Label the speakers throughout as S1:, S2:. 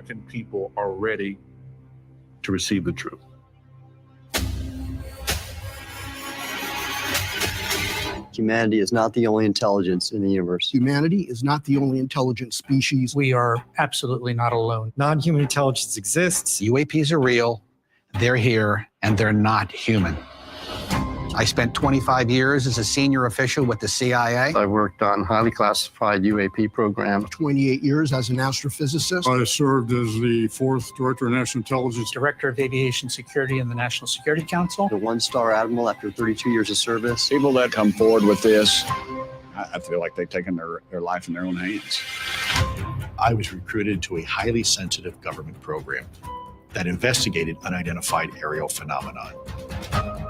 S1: American people are ready to receive the truth.
S2: Humanity is not the only intelligence in the universe.
S3: Humanity is not the only intelligent species.
S4: We are absolutely not alone.
S5: Non-human intelligence exists.
S6: UAPs are real, they're here, and they're not human. I spent 25 years as a senior official with the CIA.
S2: I worked on highly classified UAP program.
S3: 28 years as an astrophysicist.
S7: I served as the 4th Director of National Intelligence.
S4: Director of Aviation Security in the National Security Council.
S2: The one-star admiral after 32 years of service.
S8: People that come forward with this, I feel like they've taken their life in their own hands.
S9: I was recruited to a highly sensitive government program that investigated unidentified aerial phenomenon.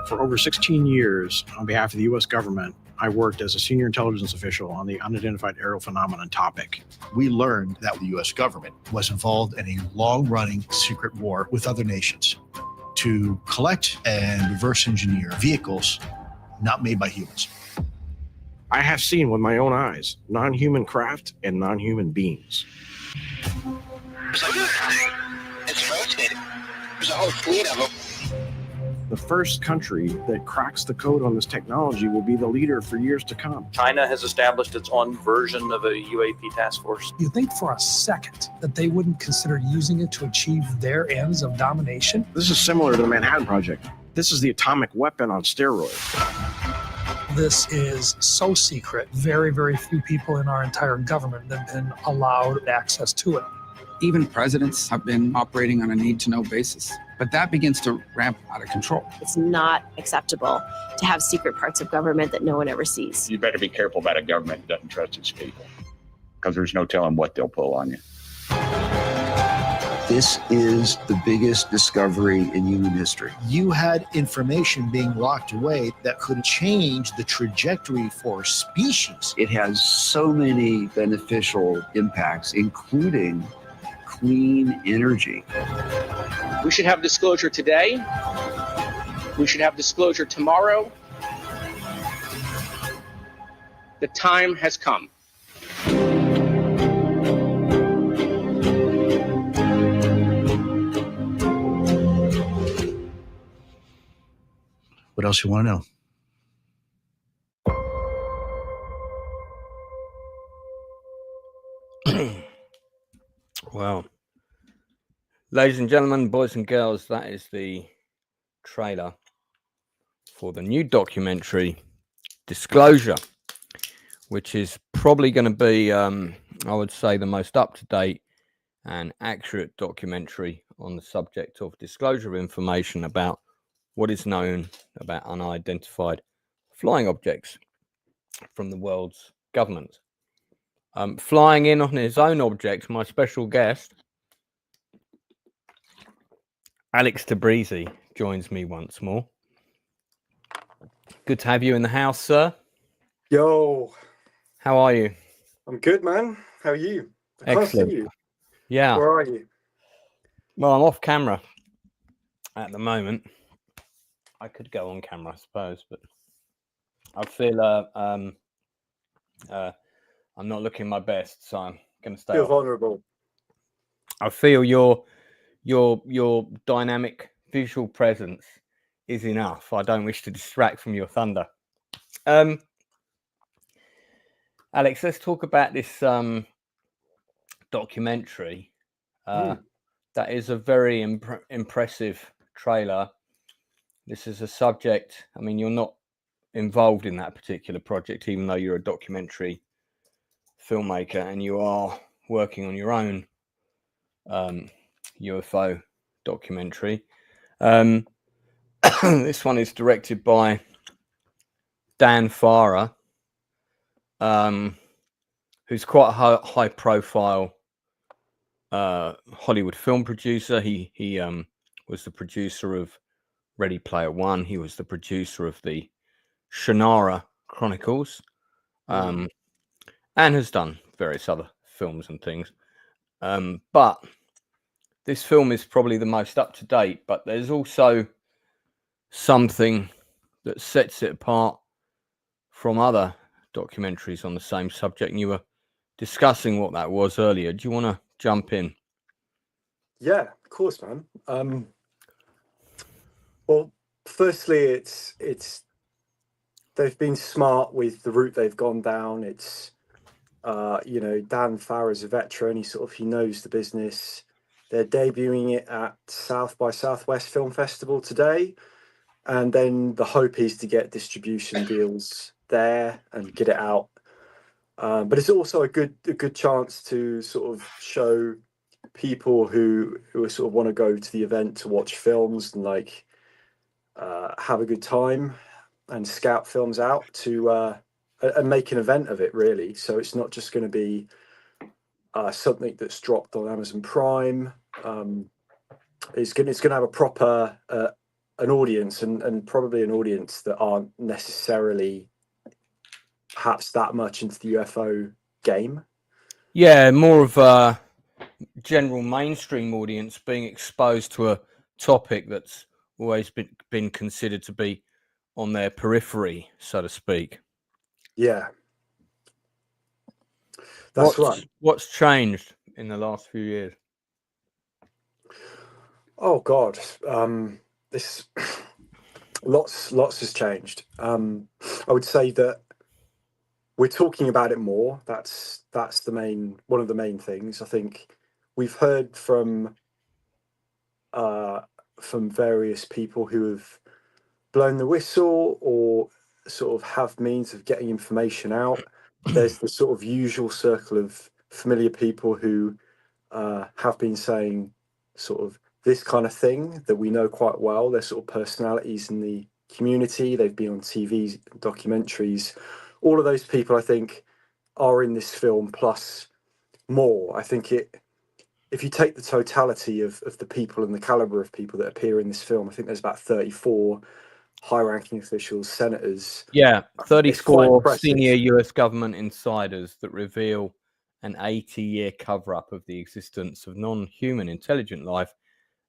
S5: For over 16 years, on behalf of the U.S. government, I worked as a senior intelligence official on the unidentified aerial phenomenon topic.
S9: We learned that the U.S. government was involved in a long-running secret war with other nations to collect and reverse engineer vehicles not made by humans.
S5: I have seen with my own eyes non-human craft and non-human beings.
S10: It's rotating. There's a whole fleet of them.
S5: The first country that cracks the code on this technology will be the leader for years to come.
S11: China has established its own version of a UAP task force.
S4: You think for a second that they wouldn't consider using it to achieve their ends of domination?
S5: This is similar to the Manhattan Project. This is the atomic weapon on steroids.
S4: This is so secret. Very, very few people in our entire government have been allowed access to it.
S12: Even presidents have been operating on a need-to-know basis. But that begins to ramp out of control.
S13: It's not acceptable to have secret parts of government that no one ever sees.
S8: You better be careful about a government that doesn't trust its people, because there's no telling what they'll pull on you.
S14: This is the biggest discovery in human history.
S3: You had information being locked away that could change the trajectory for species.
S14: It has so many beneficial impacts, including clean energy.
S15: We should have disclosure today. We should have disclosure tomorrow. The time has come.
S9: What else you want to
S16: know? Well, ladies and gentlemen, boys and girls, that is the trailer for the new documentary Disclosure, which is probably going to be, I would say, the most up-to-date and accurate documentary on the subject of disclosure of information about what is known about unidentified flying objects from the world's governments. Flying in on his own object, my special guest, Alex Tabrizi, joins me once more. Good to have you in the house, sir.
S17: Yo.
S16: How are you?
S17: I'm good, man. How are you? I can't see you.
S16: Yeah.
S17: Where are you?
S16: Well, I'm off camera at the moment. I could go on camera, I suppose, but I feel I'm not looking my best, so I'm going to stay.
S17: Feel vulnerable.
S16: I feel your dynamic visual presence is enough. I don't wish to distract from your thunder. Alex, let's talk about this documentary. That is a very impressive trailer. This is a subject, I mean, you're not involved in that particular project, even though you're a documentary filmmaker and you are working on your own UFO documentary. This one is directed by Dan Farah, who's quite a high profile Hollywood film producer. He was the producer of Ready Player One. He was the producer of the Shannara Chronicles, and has done various other films and things. But this film is probably the most up to date, but there's also something that sets it apart from other documentaries on the same subject. And you were discussing what that was earlier. Do you want to jump in?
S17: Yeah, of course, man. Well, firstly, it's they've been smart with the route they've gone down. It's Dan Farrer's a veteran. He knows the business. They're debuting it at South by Southwest Film Festival today, and then the hope is to get distribution deals there and get it out. But it's also a good chance to sort of show people who sort of want to go to the event to watch films and like have a good time and scout films out to and make an event of it, really. So it's not just going to be something that's dropped on Amazon Prime. It's going to have a proper an audience and probably an audience that aren't necessarily perhaps that much into the UFO game.
S16: Yeah, more of a general mainstream audience being exposed to a topic that's always been considered to be on their periphery, so to speak.
S17: Yeah. That's right.
S16: What's changed in the last few years?
S17: Oh God, this lots has changed. I would say that we're talking about it more. That's one of the main things. I think we've heard from various people who have blown the whistle or sort of have means of getting information out. There's the sort of usual circle of familiar people who have been saying sort of this kind of thing that we know quite well. They're sort of personalities in the community. They've been on TV, documentaries. All of those people, I think, are in this film, plus more. I think if you take the totality of the people and the caliber of people that appear in this film, I think there's about 34 high-ranking officials, senators.
S16: Yeah, 34 senior US government insiders that reveal an 80-year cover-up of the existence of non-human intelligent life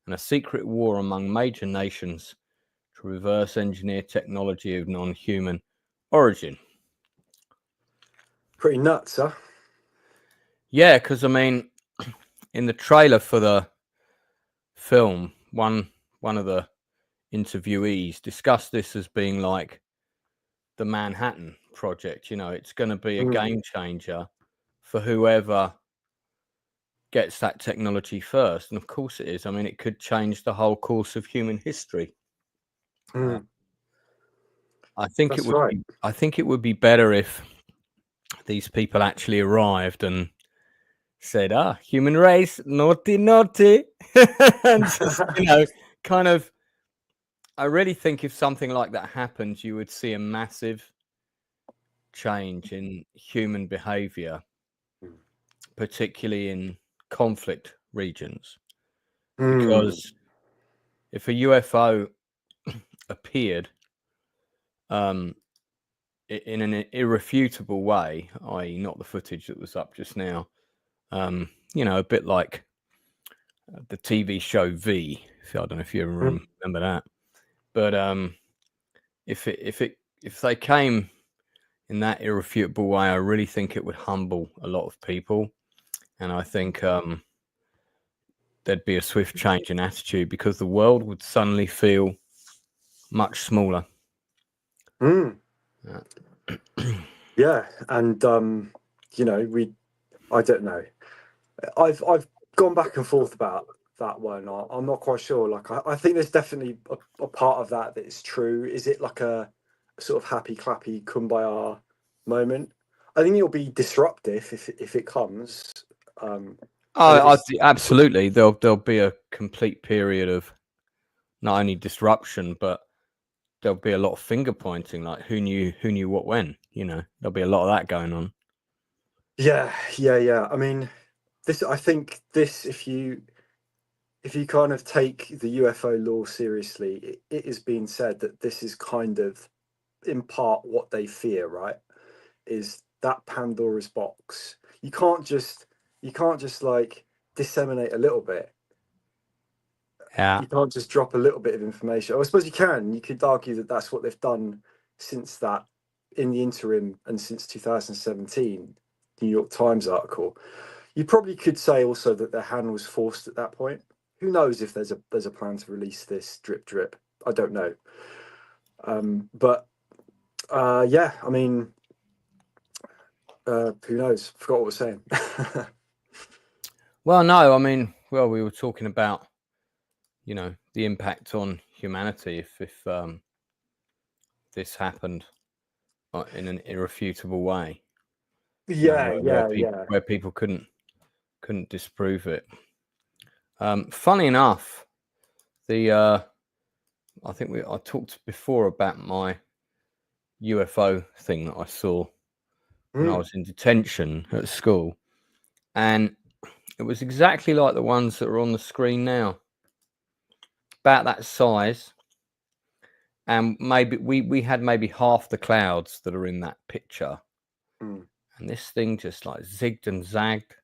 S16: and a secret war among major nations to reverse engineer technology of non-human origin.
S17: Pretty nuts, huh?
S16: Yeah, because I mean, in the trailer for the film, one of the interviewees discussed this as being like the Manhattan Project. You know, it's going to be a game changer for whoever gets that technology first, and of course it is. I mean, it could change the whole course of human history. I think it would.
S17: Right.
S16: I think it would be better if these people actually arrived and said, human race, naughty, naughty. And just, kind of, I really think if something like that happened, you would see a massive change in human behavior, particularly in conflict regions. Because if a UFO appeared in an irrefutable way, i.e. not the footage that was up just now, a bit like the TV show V. I don't know if you ever remember that, but if they came in that irrefutable way, I really think it would humble a lot of people, and I think there'd be a swift change in attitude because the world would suddenly feel much smaller.
S17: Yeah, and I don't know. I've gone back and forth about that one. I'm not quite sure. Like, I think there's definitely a part of that is true. Is it like a sort of happy clappy kumbaya moment? I think it'll be disruptive if it comes.
S16: Absolutely. There'll be a complete period of not only disruption, but there'll be a lot of finger pointing, like who knew what when. There'll be a lot of that going on.
S17: Yeah. I mean, I think if you kind of take the UFO lore seriously, it is being said that this is kind of in part what they fear, right? Is that Pandora's box. You can't just like disseminate a little bit.
S16: Yeah.
S17: You can't just drop a little bit of information. I suppose you can. You could argue that that's what they've done since that, in the interim, and since 2017, the New York Times article. You probably could say also that their hand was forced at that point. who knows if there's a plan to release this drip. I don't know. But yeah, I mean, who knows? Forgot what we're saying.
S16: Well, no, I mean, well, we were talking about, you know, the impact on humanity if this happened in an irrefutable way.
S17: Yeah,
S16: where people couldn't disprove it. Funny enough, I think I talked before about my UFO thing that I saw when I was in detention at school, and it was exactly like the ones that are on the screen now, about that size, and maybe we had maybe half the clouds that are in that picture, and this thing just like zigged and zagged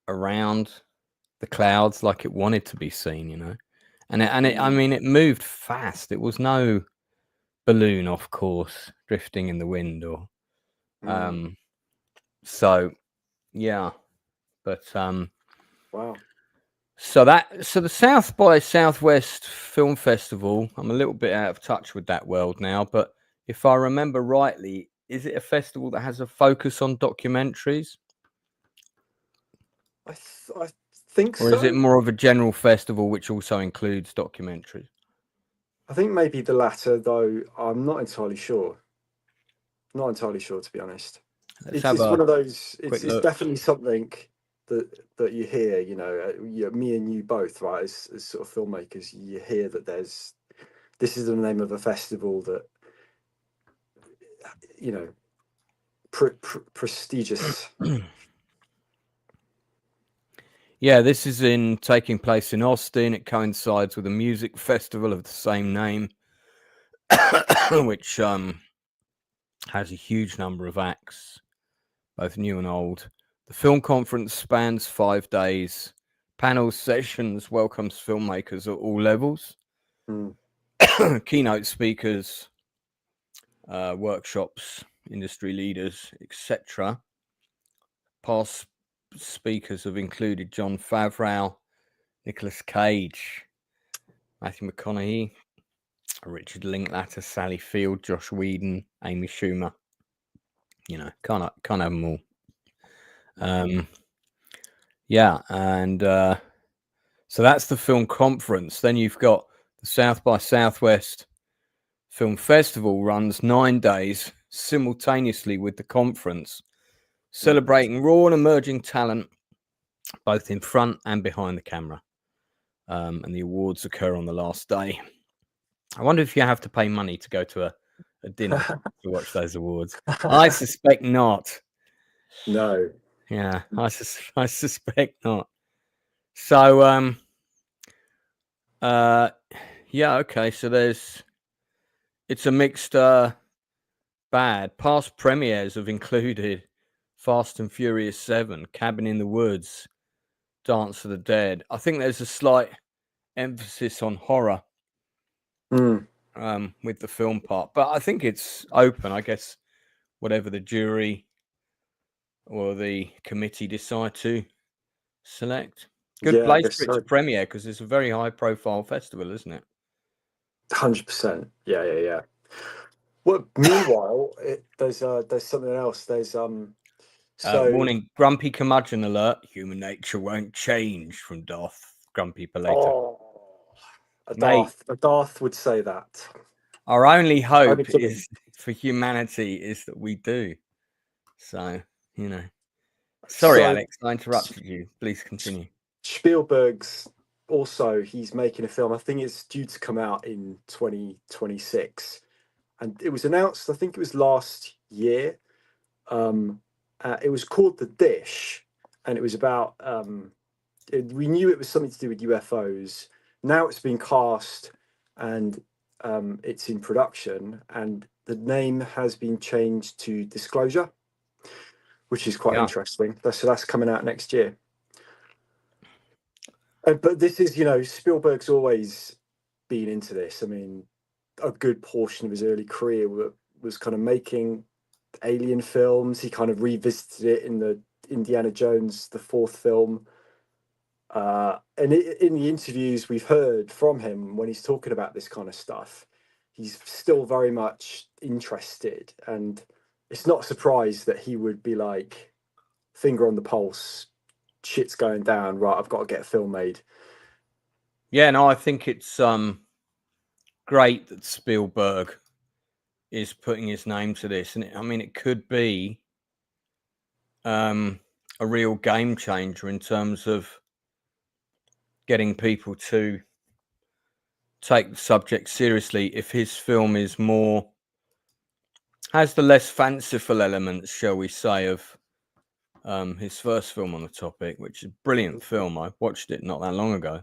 S16: around the clouds like it wanted to be seen, you know, and I mean, it moved fast. It was no balloon off course drifting in the wind or so yeah, but
S17: wow.
S16: So the South by Southwest Film Festival, I'm a little bit out of touch with that world now, but if I remember rightly, is it a festival that has a focus on documentaries?
S17: I think so.
S16: Or is it more of a general festival which also includes documentaries?
S17: I think maybe the latter, though. I'm not entirely sure. Not entirely sure, to be honest. It's one of those. It's definitely something that you hear. You know, me and you both, right? As sort of filmmakers, you hear that this is the name of a festival that, you know, prestigious.
S16: Yeah, this is taking place in Austin. It coincides with a music festival of the same name, which has a huge number of acts, both new and old. The film conference spans 5 days. Panel sessions welcomes filmmakers at all levels, keynote speakers, workshops, industry leaders, etc. Past speakers have included Jon Favreau, Nicolas Cage, Matthew McConaughey, Richard Linklater, Sally Field, Josh Whedon, Amy Schumer. You know, can't have them all. Yeah, and so that's the film conference. Then you've got the South by Southwest Film Festival, runs 9 days simultaneously with the conference, celebrating raw and emerging talent both in front and behind the camera. And the awards occur on the last day. I wonder if you have to pay money to go to a dinner to watch those awards. I suspect not.
S17: No.
S16: Yeah, I suspect not. So, yeah, okay. So it's a mixed bad. Past premieres have included Fast and Furious 7, Cabin in the Woods, Dance of the Dead. I think there's a slight emphasis on horror with the film part, but I think it's open. I guess whatever the jury or the committee decide to select. Good place for it to premiere because it's a very high-profile festival, isn't it?
S17: 100%. Yeah. Well, meanwhile, there's something else. There's
S16: warning: grumpy curmudgeon alert. Human nature won't change from Darth Grumpy Palater.
S17: Oh, a Darth would say that.
S16: Our only hope is for humanity is that we do. So, you know. Sorry, Alex, I interrupted you. Please continue.
S17: Spielberg's he's making a film. I think it's due to come out in 2026. And it was announced, I think it was last year. It was called The Dish. And it was about, we knew it was something to do with UFOs. Now it's been cast and it's in production. And the name has been changed to Disclosure, which is quite interesting. So that's coming out next year. But this is, you know, Spielberg's always been into this. I mean, a good portion of his early career was kind of making alien films. He kind of revisited it in the Indiana Jones, the 4th film. And in the interviews we've heard from him when he's talking about this kind of stuff, he's still very much interested. And it's not a surprise that he would be like, finger on the pulse, shit's going down, right, I've got to get a film made.
S16: Yeah, no, I think it's great that Spielberg is putting his name to this. And I mean, it could be a real game changer in terms of getting people to take the subject seriously. If his film is more, has the less fanciful elements, shall we say, of his first film on the topic, which is a brilliant film. I watched it not that long ago.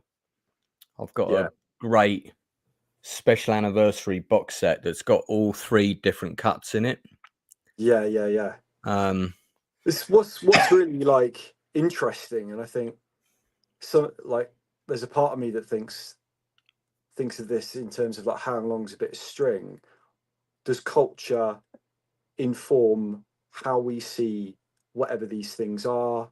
S16: I've got a great special anniversary box set that's got all 3 different cuts in it.
S17: Yeah. This what's really like interesting, and I think so. Like, there's a part of me that thinks of this in terms of like, how long's a bit of string? Does culture inform how we see whatever these things are?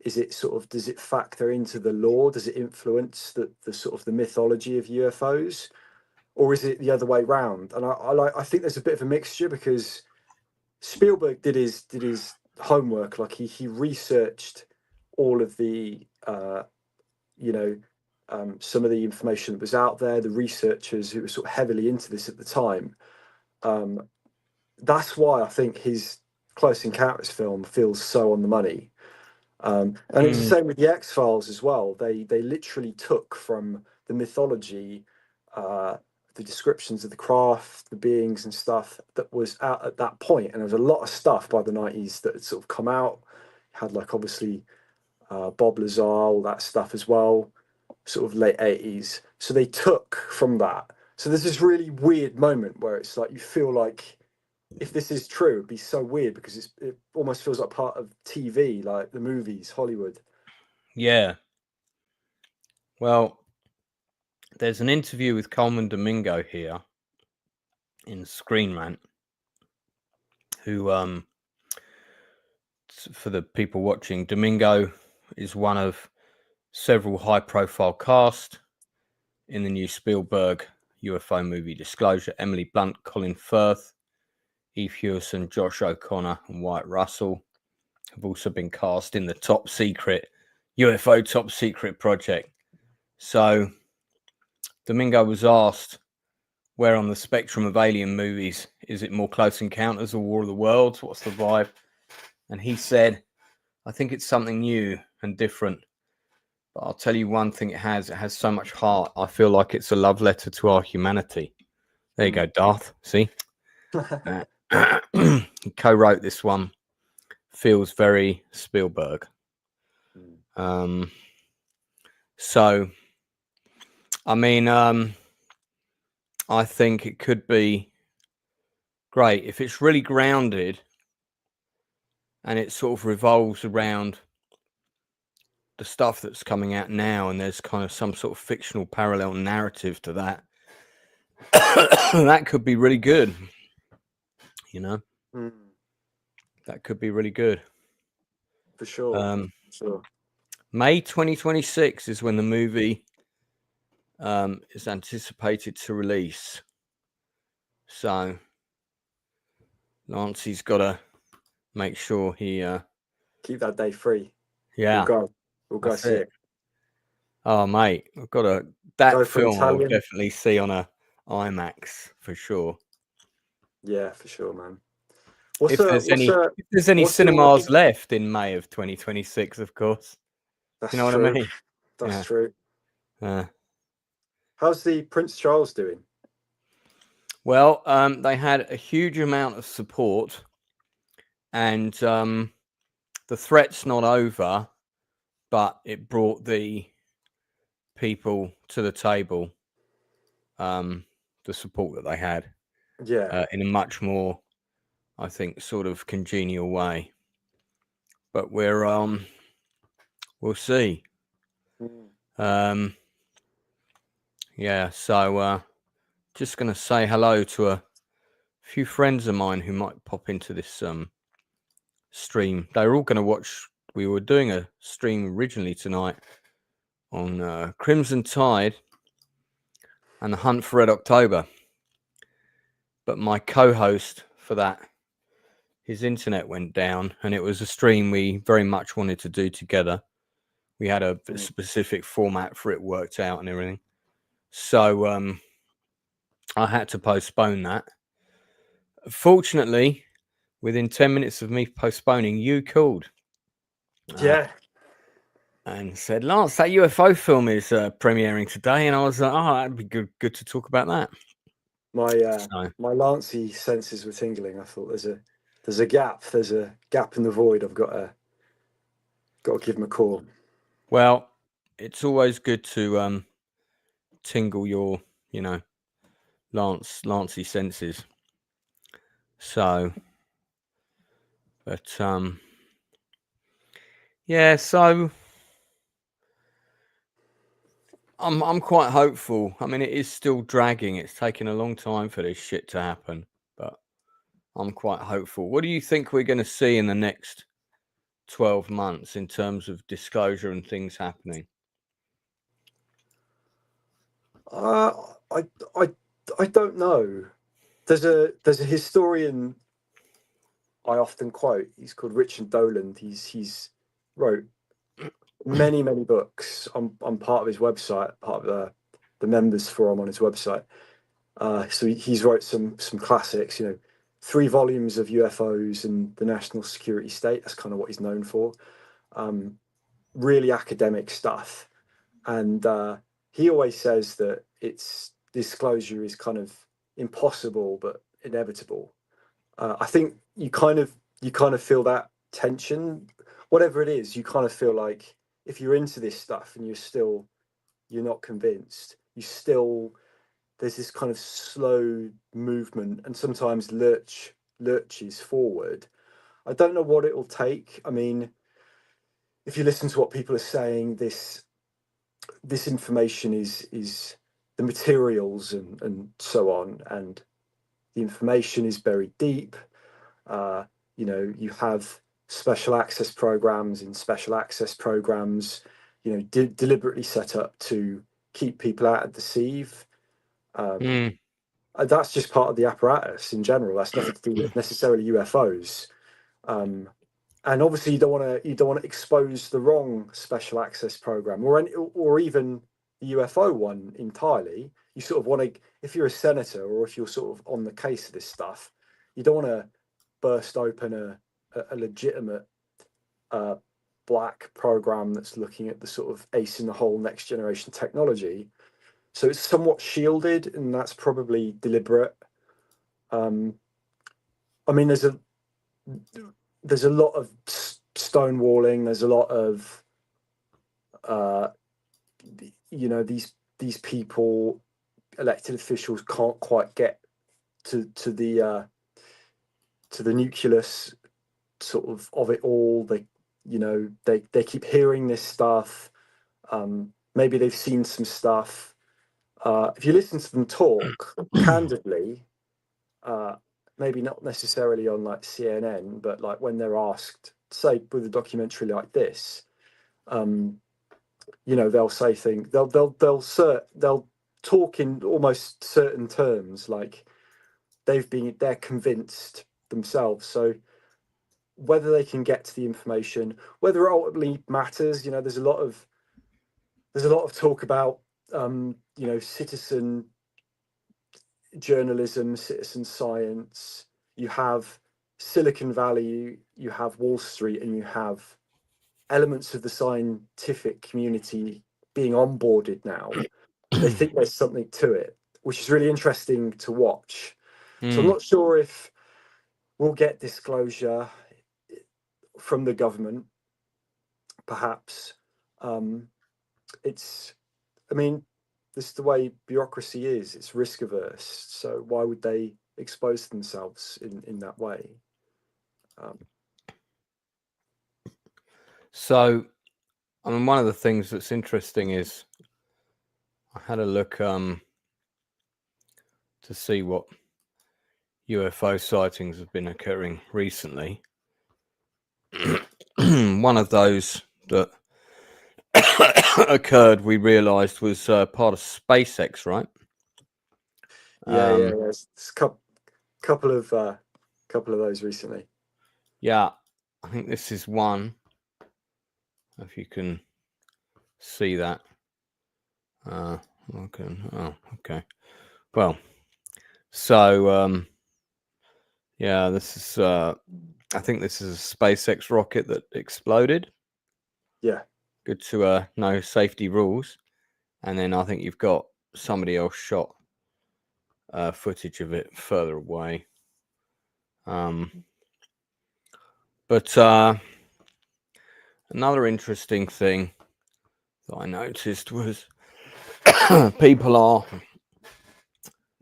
S17: Is it sort of, does it factor into the lore? Does it influence the sort of the mythology of UFOs, or is it the other way round? And I think there's a bit of a mixture, because Spielberg did his homework. Like, he researched all of the some of the information that was out there, the researchers who were sort of heavily into this at the time. That's why I think his Close Encounters film feels so on the money. And it's the same with the X-Files as well. They literally took from the mythology, the descriptions of the craft, the beings and stuff that was out at that point. And there was a lot of stuff by the 90s that had sort of come out. Had like, obviously, Bob Lazar, all that stuff as well, sort of late 80s. So they took from that. So there's this really weird moment where it's like, you feel like, if this is true, it'd be so weird, because it almost feels like part of TV, like the movies, Hollywood.
S16: Yeah. Well, there's an interview with Coleman Domingo here in Screen Rant, who, for the people watching, Domingo is one of several high-profile cast in the new Spielberg UFO movie Disclosure. Emily Blunt, Colin Firth, Eve Hewson, Josh O'Connor, and Wyatt Russell have also been cast in the top secret UFO top secret project. So Domingo was asked, where on the spectrum of alien movies is it more Close Encounters or War of the Worlds? What's the vibe? And he said, I think it's something new and different. But I'll tell you one thing it has so much heart. I feel like it's a love letter to our humanity. There you go, Darth. See? He co-wrote this one. Feels very Spielberg. So, I mean, I think it could be great if it's really grounded and it sort of revolves around the stuff that's coming out now, and there's kind of some sort of fictional parallel narrative to that. That could be really good. You know, that could be really good.
S17: For sure.
S16: May 2026 is when the movie is anticipated to release. So Lancey's got to make sure he
S17: keep that day free.
S16: Yeah,
S17: we'll go see it.
S16: Oh, mate, I've got that film. I'll definitely see on a IMAX for sure.
S17: Yeah, for sure, man.
S16: If there's any cinemas left in May of 2026, of course.
S17: That's
S16: you know
S17: true.
S16: What I mean?
S17: That's true. How's the Prince Charles doing?
S16: Well, they had a huge amount of support, and the threat's not over, but it brought the people to the table, the support that they had, in a much more, I think, sort of congenial way. But we'll see. Yeah, so just going to say hello to a few friends of mine who might pop into this stream. They were all going to watch. We were doing a stream originally tonight on Crimson Tide and the Hunt for Red October. But my co-host for that, his internet went down, and it was a stream we very much wanted to do together. We had a specific format for it worked out and everything. So I had to postpone that. Fortunately, within 10 minutes of me postponing, you called.
S17: Yeah.
S16: And said, Lance, that UFO film is premiering today. And I was like, oh, that'd be good to talk about that.
S17: My Lancey senses were tingling. I thought there's a gap in the void. I've got to give him a call.
S16: Well, it's always good to tingle your, Lancey senses. So, but yeah, so I'm quite hopeful. I mean, it is still dragging. It's taken a long time for this shit to happen, but I'm quite hopeful. What do you think we're going to see in the next 12 months in terms of disclosure and things happening?
S17: I don't know. There's a historian I often quote. He's called Richard Doland. He's wrote many books. I'm part of his website, part of the members forum on his website. So he's wrote some classics. 3 volumes of UFOs and the national security state. That's kind of what he's known for. Really academic stuff, and he always says that its disclosure is kind of impossible but inevitable. I think you kind of feel that tension, whatever it is. You kind of feel like if you're into this stuff and you're not convinced, there's this kind of slow movement and sometimes lurches forward. I don't know what it'll take. I mean, if you listen to what people are saying, this information is the materials and so on, and the information is buried deep. You have special access programs deliberately set up to keep people out and deceive. That's just part of the apparatus in general. That's nothing to do with necessarily UFOs. And obviously, you don't want to expose the wrong special access program or even the UFO one entirely. You sort of want to, if you're a senator or if you're sort of on the case of this stuff, you don't want to burst open a legitimate black program that's looking at the sort of ace in the hole next generation technology. So it's somewhat shielded, and that's probably deliberate. I mean, there's a lot of stonewalling. There's a lot of these people, elected officials, can't quite get to the nucleus sort of it all. They keep hearing this stuff. Maybe they've seen some stuff. If you listen to them talk candidly, maybe not necessarily on like CNN, but like when they're asked, say with a documentary like this, they'll say things. They'll talk in almost certain terms, like they're convinced themselves. So whether they can get to the information, whether it ultimately matters, there's a lot of talk about citizen journalism, citizen science. You have Silicon Valley, you have Wall Street, and you have elements of the scientific community being onboarded now. They think there's something to it, which is really interesting to watch. So I'm not sure if we'll get disclosure from the government, perhaps. This is the way bureaucracy is. It's risk averse. So why would they expose themselves in that way?
S16: So, I mean, one of the things that's interesting is I had a look to see what UFO sightings have been occurring recently. One of those that occurred, we realized was part of SpaceX, right?
S17: Yeah, there's a couple of those recently.
S16: Yeah, I think this is one. If you can see that. Okay. Oh, okay. Well, so yeah, this is I think this is a SpaceX rocket that exploded.
S17: Yeah.
S16: Good to know safety rules. And then I think you've got somebody else shot footage of it further away. But another interesting thing that I noticed was people are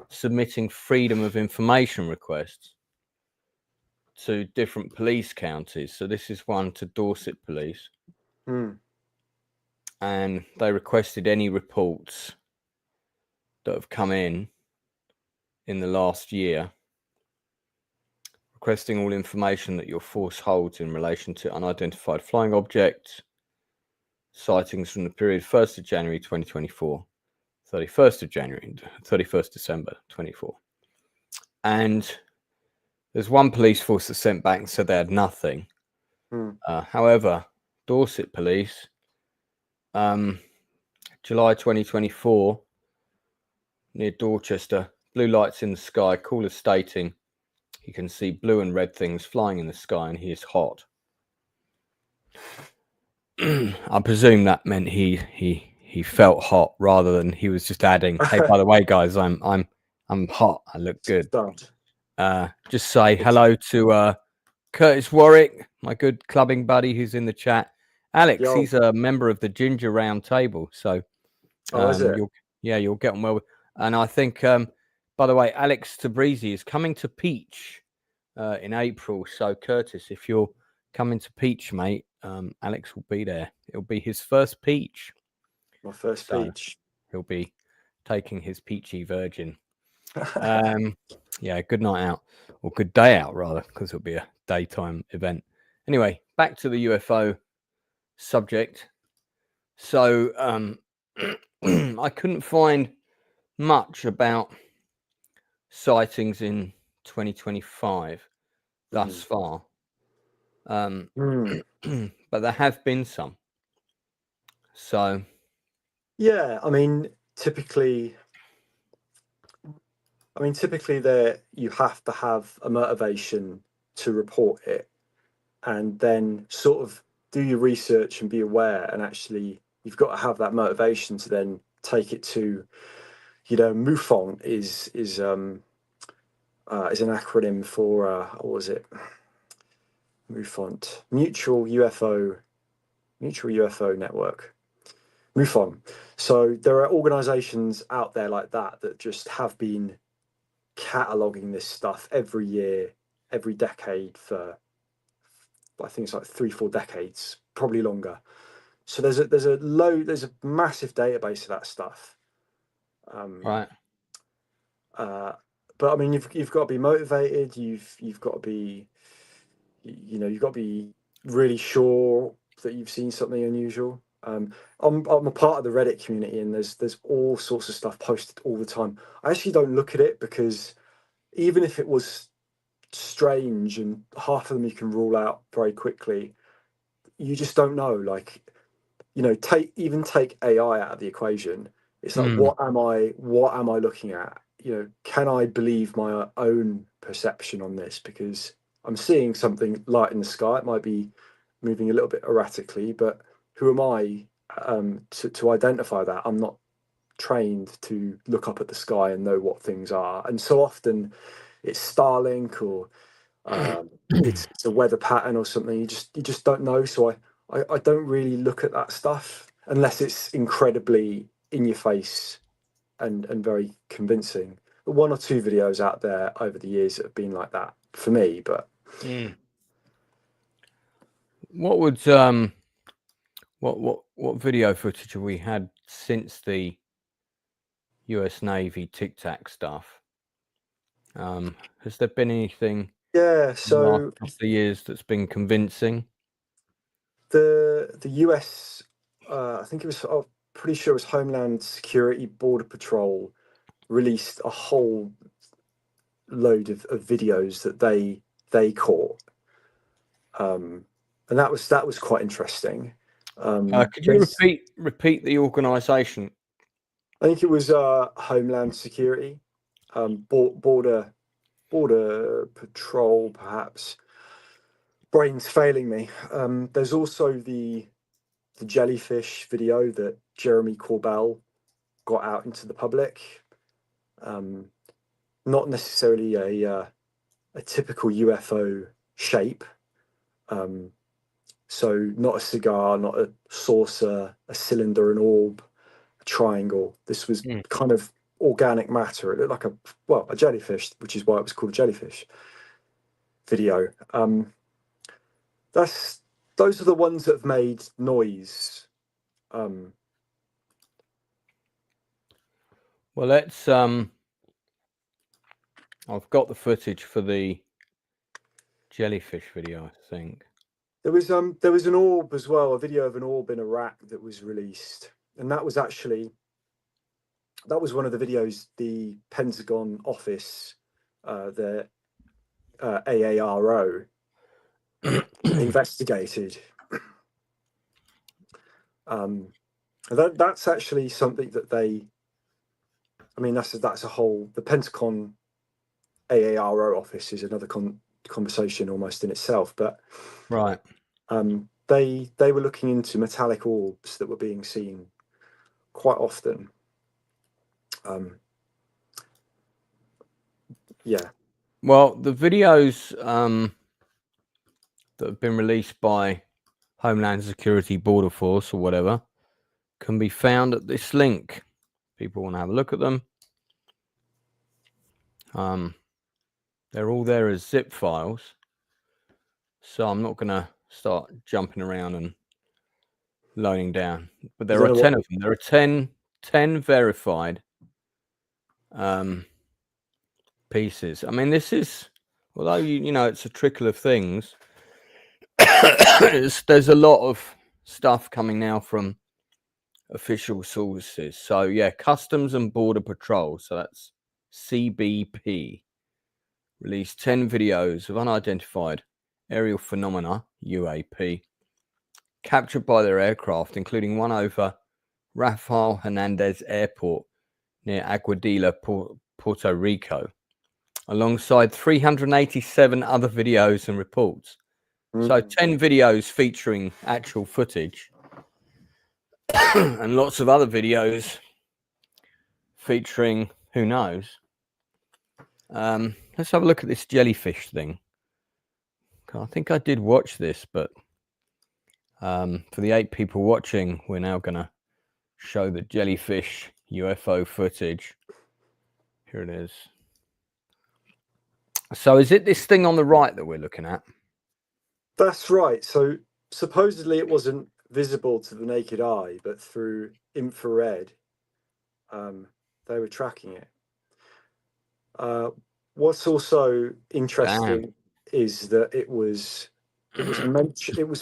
S16: submitting freedom of information requests to different police counties. So this is one to Dorset Police. And they requested any reports that have come in the last year, requesting all information that your force holds in relation to unidentified flying objects, sightings from the period 1st of January 2024, 31st of January, 31st December 24. And there's one police force that sent back and said they had nothing. However, Dorset Police, July 2024, near Dorchester, blue lights in the sky, caller stating he can see blue and red things flying in the sky and he is hot. I presume that meant he felt hot rather than he was just adding, hey, by the way, guys, I'm hot. I look good. Just say hello to Curtis Warwick, my good clubbing buddy who's in the chat. Alex, he's a member of the Ginger Round Table. So
S17: is it?
S16: you'll get on well with. And I think, by the way, Alex Tabrizi is coming to Peach in April. So Curtis, if you're coming to Peach, mate, Alex will be there. It'll be his first Peach.
S17: My first Peach.
S16: He'll be taking his peachy virgin. Yeah, good night out, or good day out rather, because it'll be a daytime event. Anyway, back to the UFO subject. So I couldn't find much about sightings in 2025 thus far. But there have been some. So
S17: yeah, I mean, typically there you have to have a motivation to report it, and then sort of do your research and be aware, and actually you've got to have that motivation to then take it to, MUFON is an acronym for what was it? MUFON, Mutual UFO Network. MUFON. So there are organizations out there like that just have been cataloging this stuff every year, every decade for, I think it's like 3-4 decades, probably longer. So there's a massive database of that stuff.
S16: Right.
S17: But I mean, you've got to be motivated. You've got to be, you've got to be really sure that you've seen something unusual. I'm a part of the Reddit community, and there's all sorts of stuff posted all the time. I actually don't look at it, because even if it was strange and half of them you can rule out very quickly, you just don't know. Like, take AI out of the equation. It's like, what am I looking at? Can I believe my own perception on this? Because I'm seeing something light in the sky. It might be moving a little bit erratically, but who am I to identify that? I'm not trained to look up at the sky and know what things are. And so often it's Starlink or it's a weather pattern or something. You just don't know. So I don't really look at that stuff unless it's incredibly in your face and very convincing. But 1 or 2 videos out there over the years that have been like that for me. But
S16: what would what video footage have we had since the US Navy Tic Tac stuff? Has there been anything
S17: so
S16: in the last couple of years that's been convincing?
S17: The US I think it was, I'm pretty sure it was Homeland Security, Border Patrol released a whole load of videos that they caught, and that was quite interesting.
S16: Could you repeat the organisation?
S17: I think it was Homeland Security, Border Patrol, perhaps. Brain's failing me. There's also the Jellyfish video that Jeremy Corbell got out into the public. Not necessarily a typical UFO shape. So not a cigar, not a saucer, a cylinder, an orb, a triangle. This was kind of organic matter. It looked like a jellyfish, which is why it was called a jellyfish video. Those are the ones that have made noise.
S16: Well, let's I've got the footage for the jellyfish video, I think.
S17: There was an orb as well, a video of an orb in Iraq that was released, and that was one of the videos the Pentagon office, the AARO, investigated. That's actually something that that's a whole, the Pentagon AARO office is another conversation almost in itself, but
S16: right.
S17: They were looking into metallic orbs that were being seen quite often. Yeah.
S16: Well, the videos that have been released by Homeland Security, Border Force, or whatever, can be found at this link. People want to have a look at them. They're all there as zip files, so I'm not going to start jumping around and loading down. But there are 10 of them. There are 10 verified pieces. I mean, this is, although you know it's a trickle of things, there's a lot of stuff coming now from official sources. So yeah, Customs and Border Patrol, so that's CBP, released 10 videos of unidentified aerial phenomena, UAP, captured by their aircraft, including one over Rafael Hernandez Airport near Aguadilla, Puerto Rico, alongside 387 other videos and reports. So 10 videos featuring actual footage and lots of other videos featuring who knows. Let's have a look at this jellyfish thing. I think I did watch this, but for the 8 people watching, we're now going to show the jellyfish UFO footage. Here it is. So is it this thing on the right that we're looking at?
S17: That's right. So supposedly it wasn't visible to the naked eye, but through infrared, they were tracking it. What's also interesting is that it was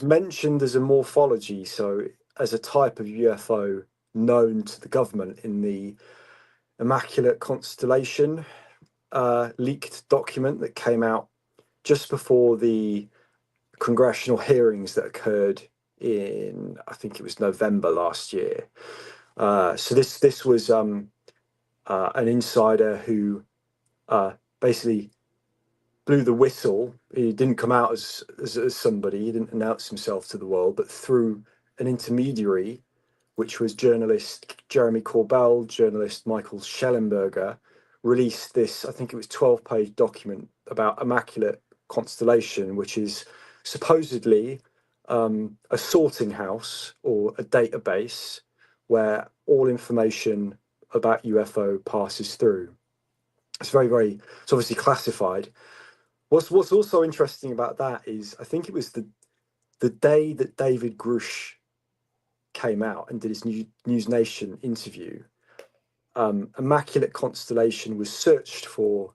S17: mentioned as a morphology, so as a type of UFO known to the government in the Immaculate Constellation leaked document that came out just before the congressional hearings that occurred in, I think it was November last year. So this was an insider who basically blew the whistle. He didn't come out as somebody, he didn't announce himself to the world, but through an intermediary, which was journalist Jeremy Corbell, journalist Michael Schellenberger, released this, I think it was 12-page document about Immaculate Constellation, which is supposedly a sorting house or a database where all information about UFO passes through. It's it's obviously classified. What's also interesting about that is, I think it was the day that David Grush came out and did his News Nation interview, Immaculate Constellation was searched for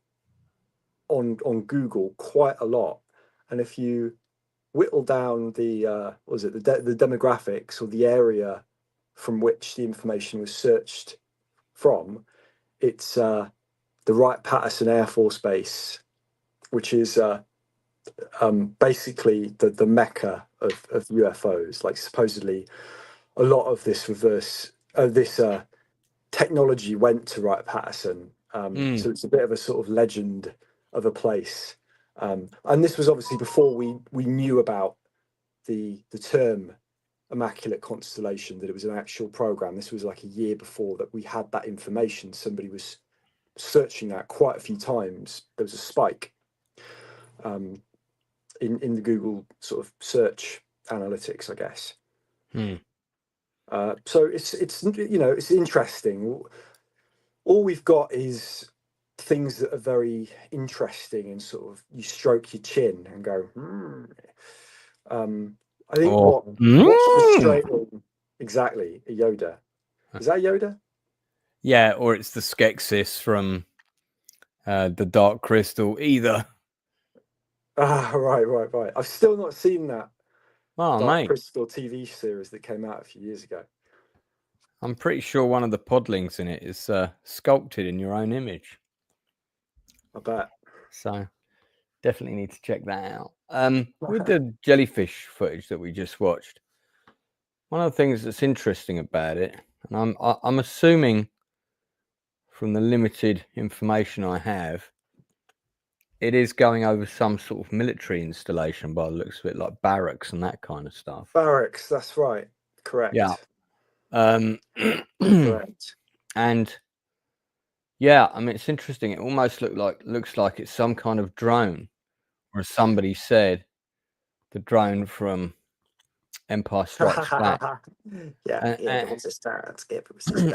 S17: on Google quite a lot. And if you whittle down the demographics or the area from which the information was searched from, it's the Wright-Patterson Air Force Base, which is basically the mecca of UFOs. Like, supposedly a lot of this technology went to Wright-Patterson. So it's a bit of a sort of legend of a place. And this was obviously before we knew about the term Immaculate Constellation, that it was an actual program. This was like a year before that we had that information. Somebody was searching that quite a few times. There was a spike in the Google sort of search analytics, I guess. So it's it's interesting. All we've got is things that are very interesting, and sort of you stroke your chin and go, I think what's frustrating, exactly, a Yoda. Is that Yoda?
S16: Yeah, or it's the Skeksis from the Dark Crystal, either.
S17: Ah, right. I've still not seen that Dark
S16: mate.
S17: Crystal TV series that came out a few years ago.
S16: I'm pretty sure one of the podlings in it is sculpted in your own image.
S17: I bet.
S16: So definitely need to check that out. With the jellyfish footage that we just watched, one of the things that's interesting about it, and I'm assuming from the limited information I have, it is going over some sort of military installation by the looks of it, like barracks and that kind of stuff.
S17: Barracks, that's right. Correct.
S16: Yeah.
S17: Correct.
S16: And yeah, I mean, it's interesting. It almost looks like it's some kind of drone, or as somebody said, the drone from Empire Strikes Back.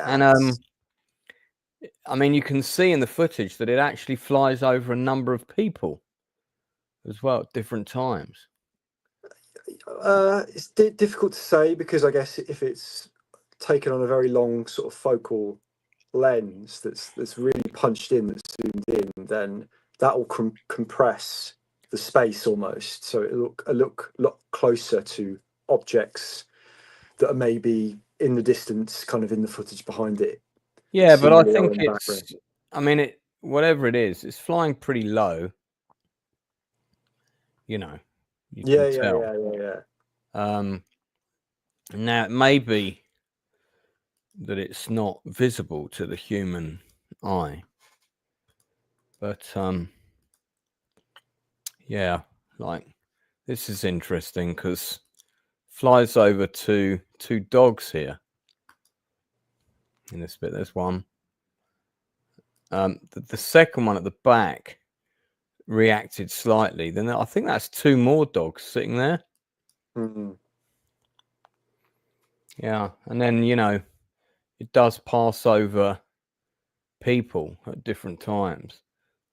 S16: And I mean, you can see in the footage that it actually flies over a number of people as well at different times.
S17: It's difficult to say, because I guess if it's taken on a very long sort of focal lens that's really punched in, that's zoomed in, then that will compress the space almost, so it'll look a lot closer to objects that are maybe in the distance, kind of in the footage behind it.
S16: Yeah, but I think it's, I mean, whatever it is, it's flying pretty low. You know.
S17: Yeah.
S16: Now it may be that it's not visible to the human eye, but yeah, like, this is interesting because flies over to two dogs here in this bit. There's one. The second one at the back reacted slightly. Then I think that's two more dogs sitting there. Yeah, and then it does pass over people at different times.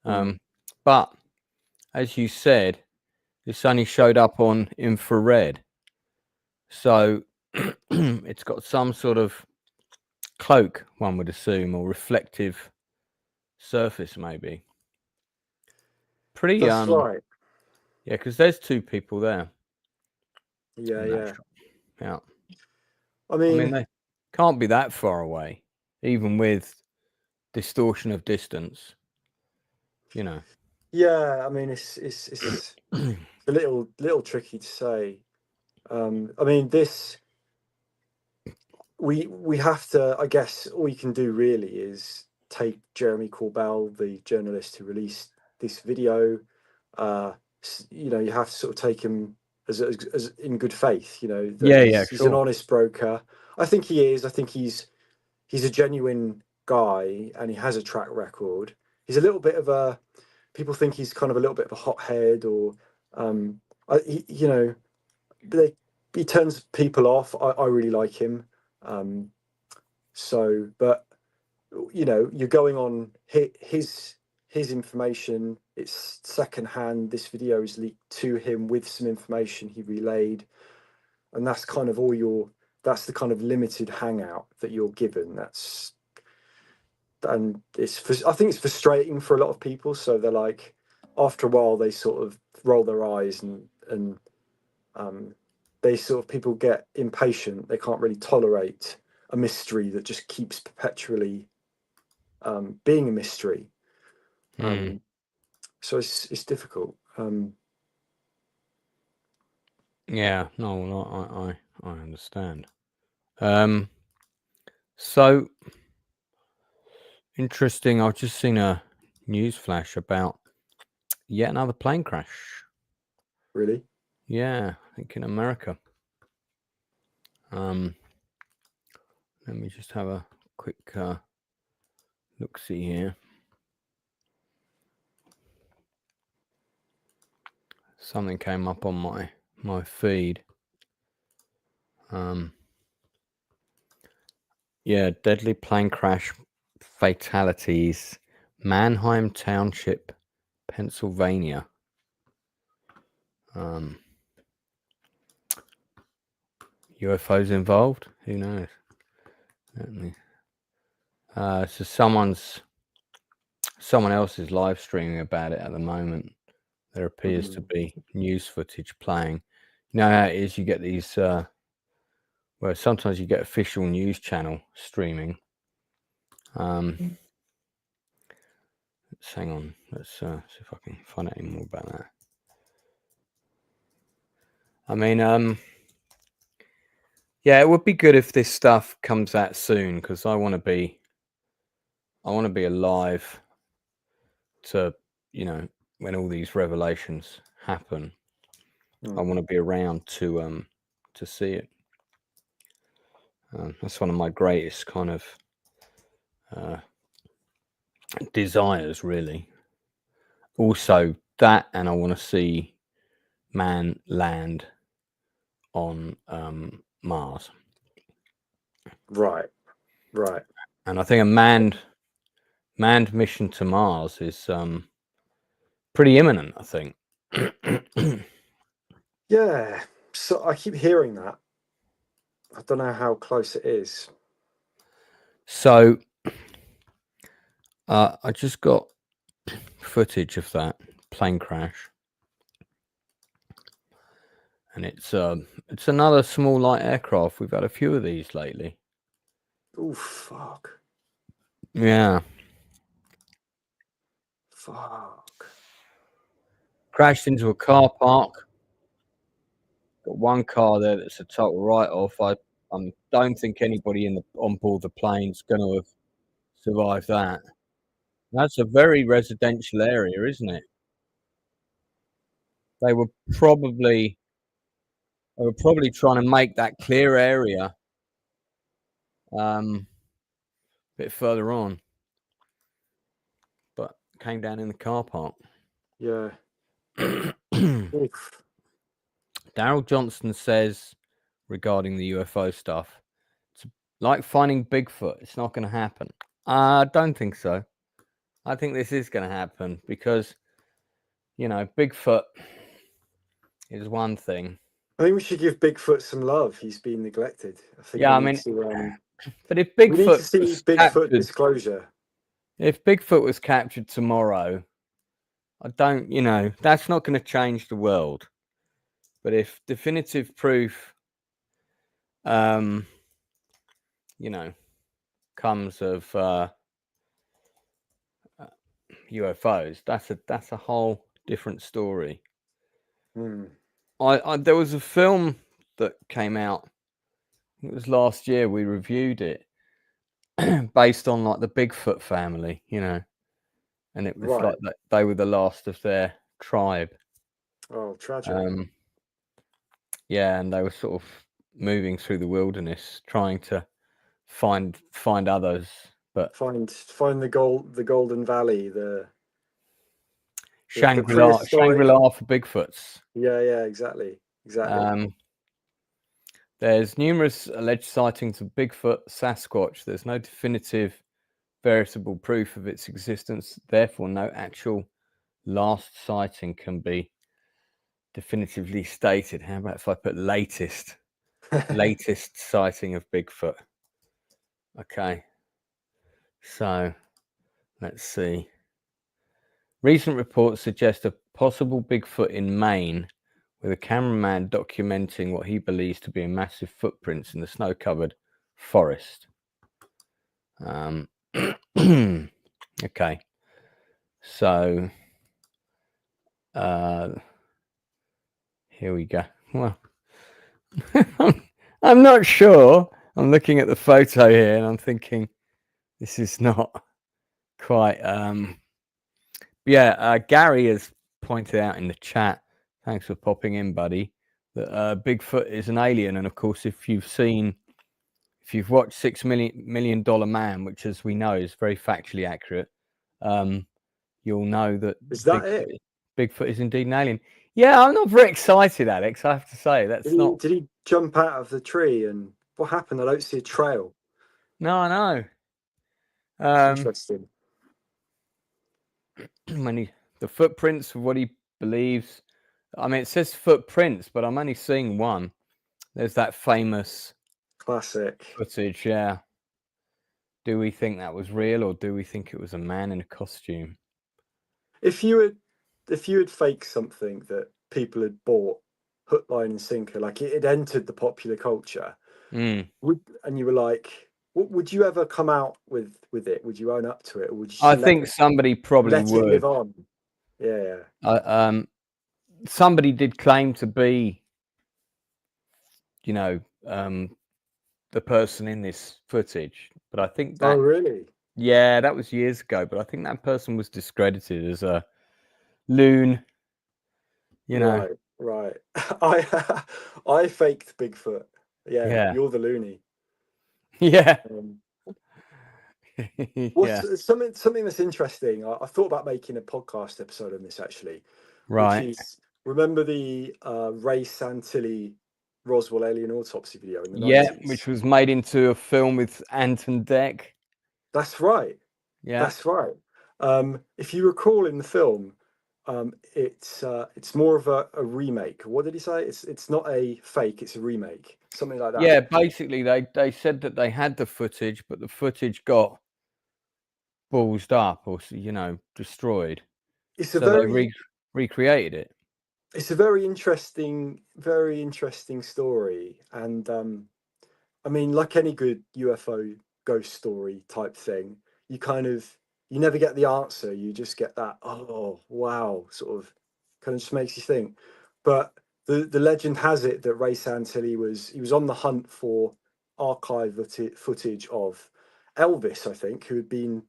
S16: But as you said, this only showed up on infrared, so it's got some sort of cloak, one would assume, or reflective surface, maybe. Pretty
S17: That's right.
S16: Yeah, because there's two people there.
S17: Yeah.
S16: I mean, they can't be that far away, even with distortion of distance.
S17: Yeah, I mean, it's a little tricky to say. I mean, this we have to, I guess, all you can do really is take Jeremy Corbell, the journalist who released this video. You have to sort of take him as in good faith. He's an honest broker. I think he is. I think he's a genuine guy, and he has a track record. He's a little bit of a, people think he's kind of a little bit of a hothead, or he turns people off. I really like him. But you're going on his information. It's secondhand. This video is leaked to him with some information he relayed, and that's kind of that's the kind of limited hangout that you're given. I think it's frustrating for a lot of people. So they're like, after a while, they sort of roll their eyes, and they sort of, people get impatient. They can't really tolerate a mystery that just keeps perpetually being a mystery. So it's difficult.
S16: Yeah, no, I understand. So interesting. I've just seen a news flash about yet another plane crash.
S17: Really?
S16: Yeah, I think in America. Let me just have a quick look see here. Something came up on my feed. Yeah, deadly plane crash fatalities, Manheim Township, Pennsylvania. UFOs involved? Who knows? So someone else is live streaming about it at the moment. There appears to be news footage playing. You know how it is, you get these well, sometimes you get official news channel streaming. Let's hang on. Let's see if I can find out any more about that. I mean, yeah, it would be good if this stuff comes out soon, because I want to be alive to, you know, when all these revelations happen. I want to be around to see it. That's one of my greatest kind of desires, really. Also that, and I want to see man land on Mars.
S17: Right.
S16: And I think a manned mission to Mars is pretty imminent, I think.
S17: Yeah. So I keep hearing that. I don't know how close it is.
S16: So I just got footage of that plane crash, and it's another small light aircraft. We've had a few of these lately.
S17: Oh fuck.
S16: Yeah.
S17: Fuck.
S16: Crashed into a car park. Got one car there that's a total write-off. I don't think anybody on board the plane's going to have survived that. That's a very residential area, isn't it? They were probably trying to make that clear area a bit further on, but came down in the car park.
S17: Yeah.
S16: Daryl Johnston says regarding the UFO stuff, it's like finding Bigfoot. It's not going to happen. I don't think so. I think this is going to happen because, you know, Bigfoot is one thing.
S17: I think we should give Bigfoot some love. He's been neglected. I think.
S16: Yeah, I mean, but if Bigfoot,
S17: we need to see Bigfoot disclosure.
S16: If Bigfoot was captured tomorrow, I don't, you know, that's not going to change the world. But if definitive proof, you know, comes of UFOs, that's a whole different story. There was a film that came out. It was last year. We reviewed it based on like the Bigfoot family, you know, and it was like that they were the last of their tribe.
S17: Oh, tragic.
S16: Yeah, and they were sort of moving through the wilderness, trying to find others, but
S17: find the Golden Valley, the
S16: Shangri-La for Bigfoots.
S17: Yeah, exactly.
S16: There's numerous alleged sightings of Bigfoot, Sasquatch. There's no definitive, veritable proof of its existence. Therefore, no actual last sighting can be definitively stated. How about if I put latest sighting of Bigfoot? Okay, so let's see. Recent reports suggest a possible Bigfoot in Maine, with a cameraman documenting what he believes to be a massive footprints in the snow-covered forest. Okay, so here we go. Well, I'm not sure. I'm looking at the photo here and I'm thinking this is not quite Gary has pointed out in the chat, thanks for popping in, buddy, that Bigfoot is an alien. And of course, if you've watched $6 million Man, which as we know is very factually accurate, you'll know that Bigfoot is indeed an alien. Yeah, I'm not very excited, Alex, I have to say.
S17: Did he jump out of the tree, and what happened? I don't see a trail.
S16: No, I know.
S17: Interesting.
S16: The footprints of what he believes. I mean, it says footprints, but I'm only seeing one. There's that famous
S17: classic
S16: footage. Yeah. Do we think that was real, or do we think it was a man in a costume?
S17: If you had faked something that people had bought, hook, line, and sinker, like it had entered the popular culture, and you were like, would you ever come out with it? Would you own up to it, or would you?
S16: I think somebody probably
S17: let
S16: would.
S17: it live on. Yeah.
S16: Somebody did claim to be, the person in this footage, but I think that.
S17: Oh, really?
S16: Yeah, that was years ago, but I think that person was discredited as a loon.
S17: Right. I faked Bigfoot. Yeah. You're the loony.
S16: Yeah.
S17: Something that's interesting. I thought about making a podcast episode on this actually.
S16: Right.
S17: Which is, remember the Ray Santilli Roswell alien autopsy video in the 90s?
S16: Which was made into a film with Anton Deck.
S17: That's right.
S16: Yeah.
S17: That's right. If you recall in the film, it's more of a remake. What did he say? It's not a fake, it's a remake. Something like that.
S16: Yeah, basically they said that they had the footage, but the footage got ballsed up or destroyed. They recreated it.
S17: It's a very interesting story, and I mean, like any good UFO ghost story type thing, you never get the answer. You just get that, oh wow, sort of kind of just makes you think. But the legend has it that Ray Santilli was on the hunt for archive footage of Elvis, I think, who had been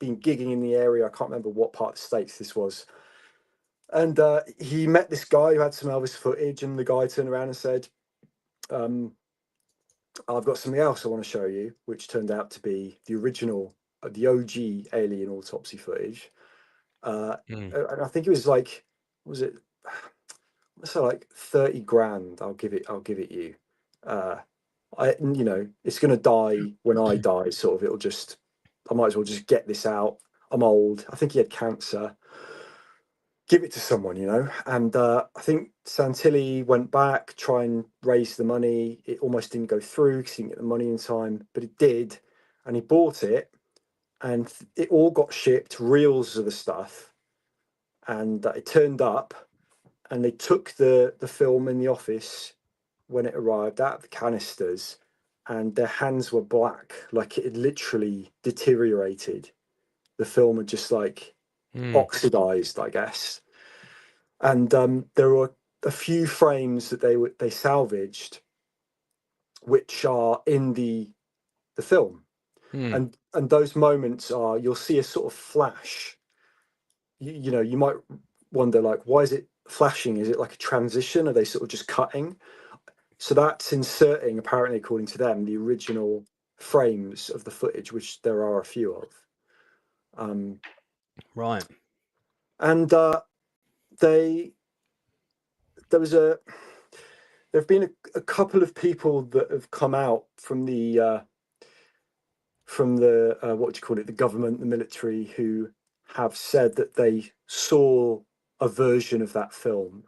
S17: gigging in the area. I can't remember what part of the States this was. And he met this guy who had some Elvis footage, and the guy turned around and said, I've got something else I want to show you, which turned out to be the original, the OG alien autopsy footage. And I think it was like, let's say like 30 grand. I'll give it you. It's going to die when I die, sort of. I might as well just get this out. I'm old. I think he had cancer. Give it to someone, and I think Santilli went back, try and raise the money. It almost didn't go through because he didn't get the money in time, but it did, and he bought it, and it all got shipped, reels of the stuff, and it turned up, and they took the film in the office when it arrived out of the canisters, and their hands were black, like it had literally deteriorated. The film had just oxidized, I guess. And there were a few frames that they salvaged, which are in the film. And those moments are, you'll see a sort of flash. You might wonder, like, why is it flashing? Is it like a transition? Are they sort of just cutting? So that's inserting, apparently, according to them, the original frames of the footage, which there are a few of.
S16: Right.
S17: And there have been a couple of people that have come out from the the government, the military, who have said that they saw a version of that film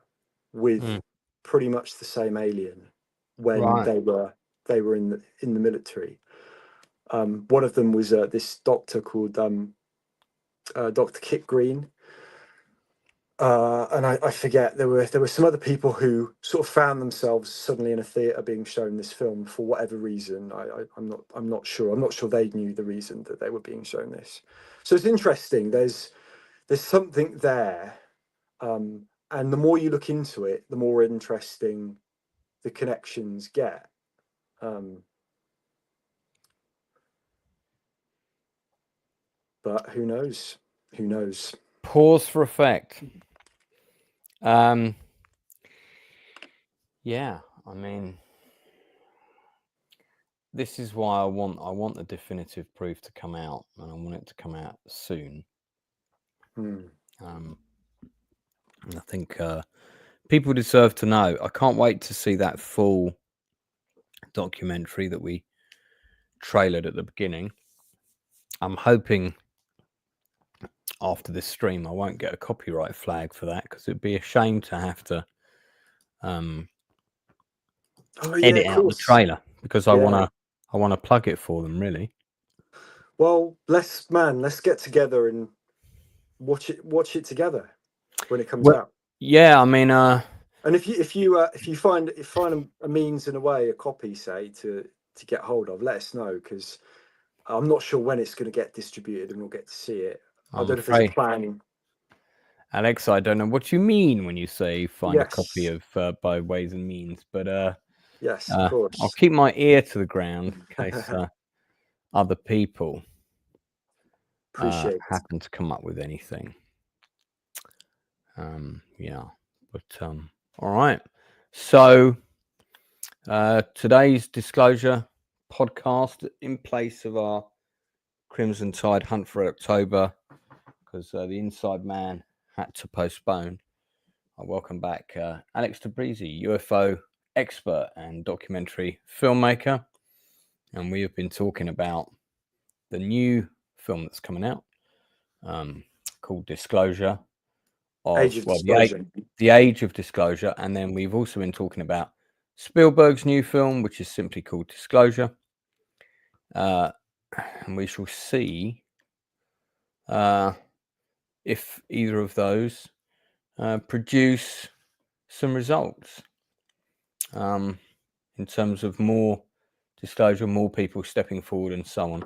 S17: with pretty much the same alien when they were in the military. One of them was this doctor called Dr. Kit Green. And I forget, there were some other people who sort of found themselves suddenly in a theatre being shown this film for whatever reason. I'm not sure. I'm not sure they knew the reason that they were being shown this. So it's interesting. There's something there, and the more you look into it, the more interesting the connections get. But who knows? Who knows?
S16: Pause for effect. Yeah, I mean, this is why I want the definitive proof to come out, and I want it to come out soon. I think people deserve to know. I can't wait to see that full documentary that we trailered at the beginning. I'm hoping after this stream I won't get a copyright flag for that, because it'd be a shame to have to edit out the trailer, because I want to plug it for them, really. Well,
S17: let's get together and watch it together when it comes out.
S16: Yeah, I mean,
S17: and if you find a means and a way, a copy, say, to get hold of, let us know, because I'm not sure when it's going to get distributed and we'll get to see it. I don't know if there's a plan.
S16: Alex, I don't know what you mean when you say find a copy of by ways and means, but
S17: yes, of course.
S16: I'll keep my ear to the ground in case other people happen to come up with anything. Yeah, but all right. So today's disclosure podcast, in place of our Crimson Tide Hunt for October, because the Inside Man had to postpone, I welcome back Alex Tabrizi, UFO expert and documentary filmmaker, and we have been talking about the new film that's coming out called Disclosure. The Age of Disclosure, and then we've also been talking about Spielberg's new film, which is simply called Disclosure, and we shall see if either of those produce some results in terms of more disclosure, more people stepping forward, and so on.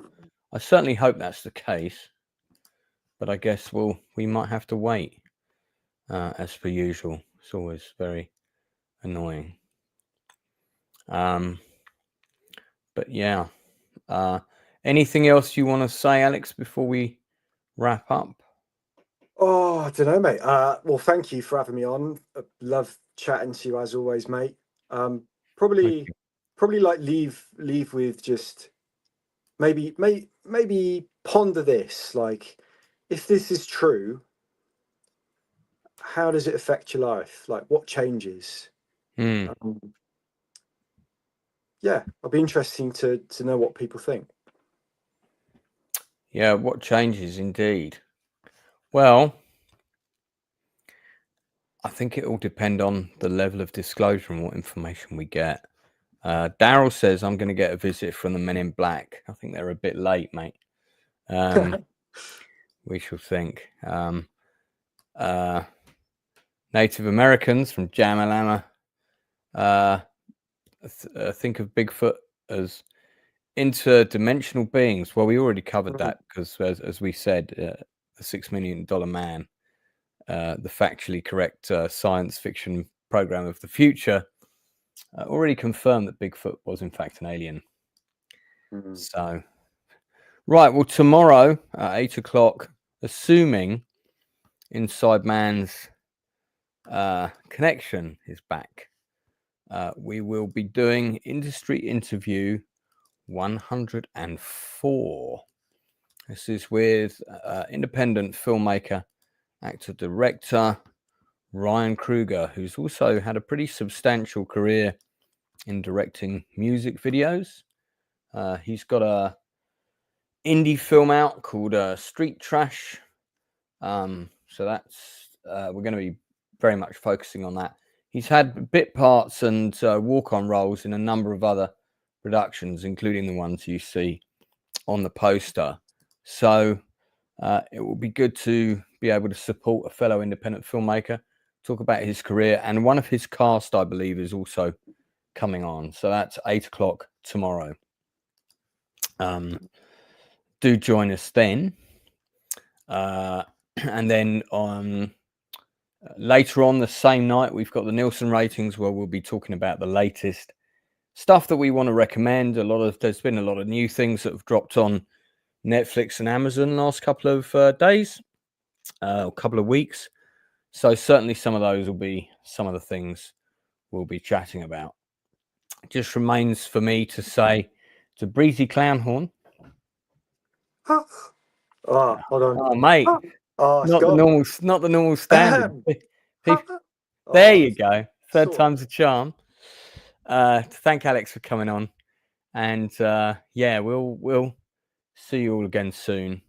S16: I certainly hope that's the case, but I guess we might have to wait. As per usual, it's always very annoying. But yeah, anything else you want to say, Alex, before we wrap up?
S17: Oh, I don't know, mate. Well, thank you for having me on. I love chatting to you as always, mate. Probably like leave with just maybe ponder this. Like, if this is true, how does it affect your life? Like, what changes? Yeah, it'll be interesting to know what people think.
S16: Yeah, what changes indeed. Well, I think it will depend on the level of disclosure and what information we get. Daryl says I'm going to get a visit from the Men in Black. I think they're a bit late, mate. We shall think. Native Americans from Jamalama think of Bigfoot as interdimensional beings. Well, we already covered that, because as we said, the $6 million man, the factually correct science fiction program of the future, already confirmed that Bigfoot was in fact an alien. So, right, well, tomorrow at 8 o'clock, assuming Inside Man's connection is back, we will be doing industry interview 104. This is with independent filmmaker, actor, director Ryan Kruger, who's also had a pretty substantial career in directing music videos. He's got a indie film out called Street Trash. So that's we're going to be very much focusing on that. He's had bit parts and walk-on roles in a number of other productions, including the ones you see on the poster. So it will be good to be able to support a fellow independent filmmaker, talk about his career, and one of his cast, I believe, is also coming on. So that's 8 o'clock tomorrow. Do join us then. And then on later on the same night, we've got the Nielsen ratings, where we'll be talking about the latest stuff that we want to recommend. There's been a lot of new things that have dropped on Netflix and Amazon last couple of days, a couple of weeks. So certainly some of those will be some of the things we'll be chatting about. It just remains for me to say to Breezy Clownhorn.
S17: Oh, hold on.
S16: Oh, mate.
S17: Oh,
S16: not the normal standard. There you go. Third time's a charm. To thank Alex for coming on. And yeah, we'll see you all again soon.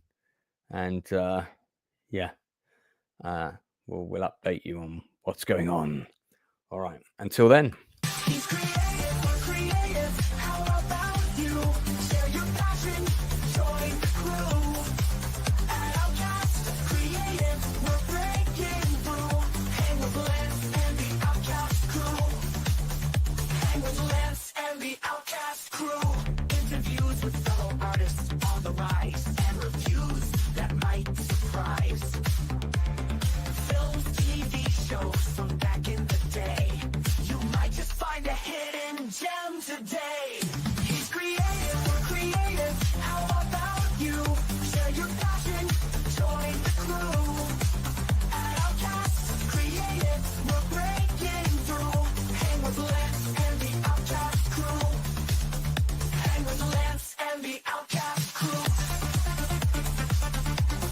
S16: And yeah, we'll update you on what's going on. All right. Until then.
S18: He's creative, how about you?